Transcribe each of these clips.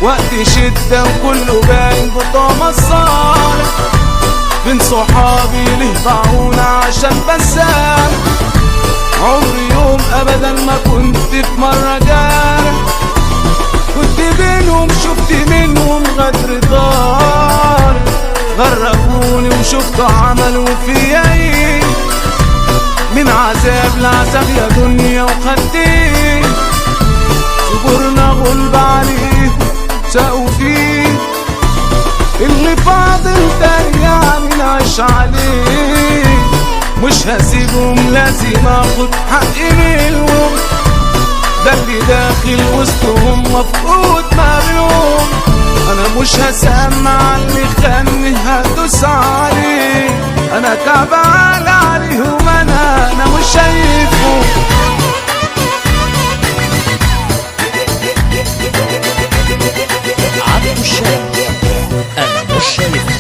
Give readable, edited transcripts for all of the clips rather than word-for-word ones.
وقت شدة وكله باين بطعم الصالح، بين صحابي ليه باعونا عشان بسام. عمري يوم ابدا ما كنت في مرة جارح، كنت بينهم شفت منهم غدر ضار. غرقوني وشفت عملوا فيا ايه، من عذاب لعذاب يا دنيا وخدتيه. صبرنا غلب عليه ساقوا فيه، اللي فاضل تاني يعني نعيش عليه. مش هسيبهم لازم اخد حقي منهم، ده اللي داخل وسطهم مفقود ما بينهم. انا مش هسمع اللي خاني هدوس عليه، انا كعبان عليهم انا مش شايفهم. عبد الشام انا مش شايفهم.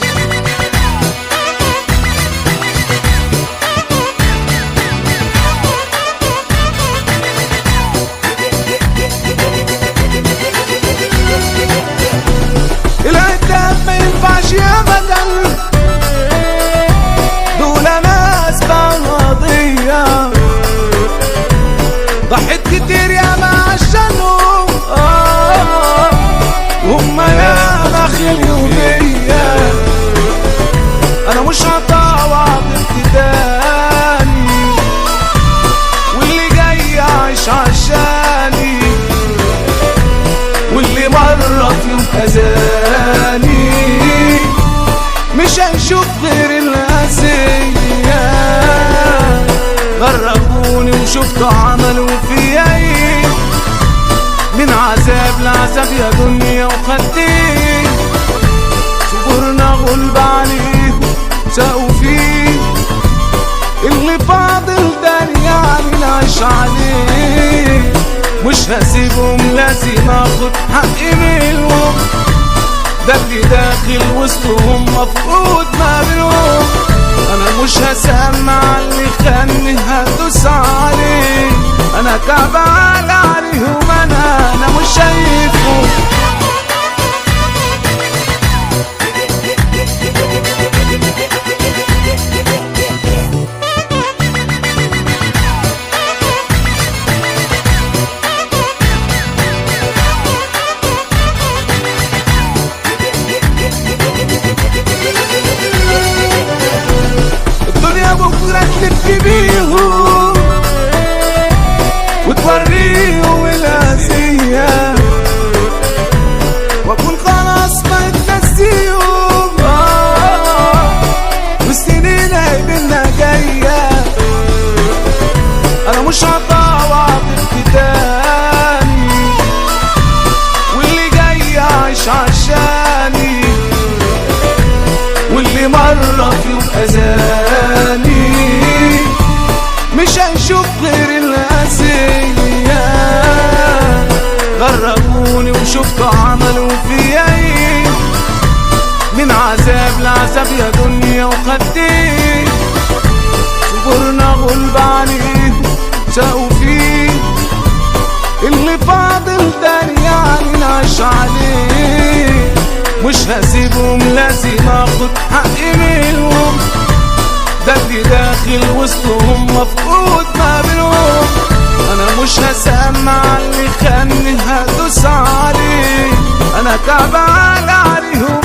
العتاب ما ينفعش يا بدل، دول ناس بلطجية، ضحيت كتير يا ما عشانهم وهم يا ما خليوا بيا. انا مش هطاوع ابتداني، واللي جاي عايش عشاني، واللي مرة في يوم أذاني مش هيشوف غير القاسية. غرقوني وشفتوا عملوا فيا ايه، من عذاب لعذاب يا دنيا وخدتيه. صبرنا غلب عليه ساقوا فيه، اللي فاضل تاني يعني نعيش عليه. مش هسيبهم لازم اخد حقي منهم، ده اللي داخل وسطهم مفقود ما بينهم. انا مش هسمع اللي خاني هدوس عليه، انا كعبان عليهم انا مش شايفهم. بكرة تلف بيهم وتوريهم القاسية، واكون خلاص ما اتنسيهم والسنين هيبنا جاية. انا مش هطاوع بابتداني، واللي جاي عايش عشاني، واللي مرة في يوم أذاني مش هيشوف غير القاسية. غرقوني وشفتوا عملوا فيا ايه، من عذاب لعذاب يا دنيا وخدتيه. صبرنا غلب عليه ساقوا فيه، اللي فاضل تاني يعني نعيش عليه. مش هسيبهم لازم اخد حقي منهم، ده اللي داخل وسطهم مفقود ما بينهم. انا مش هسمع اللي خاني هدوس عليه، انا كعبان عليهم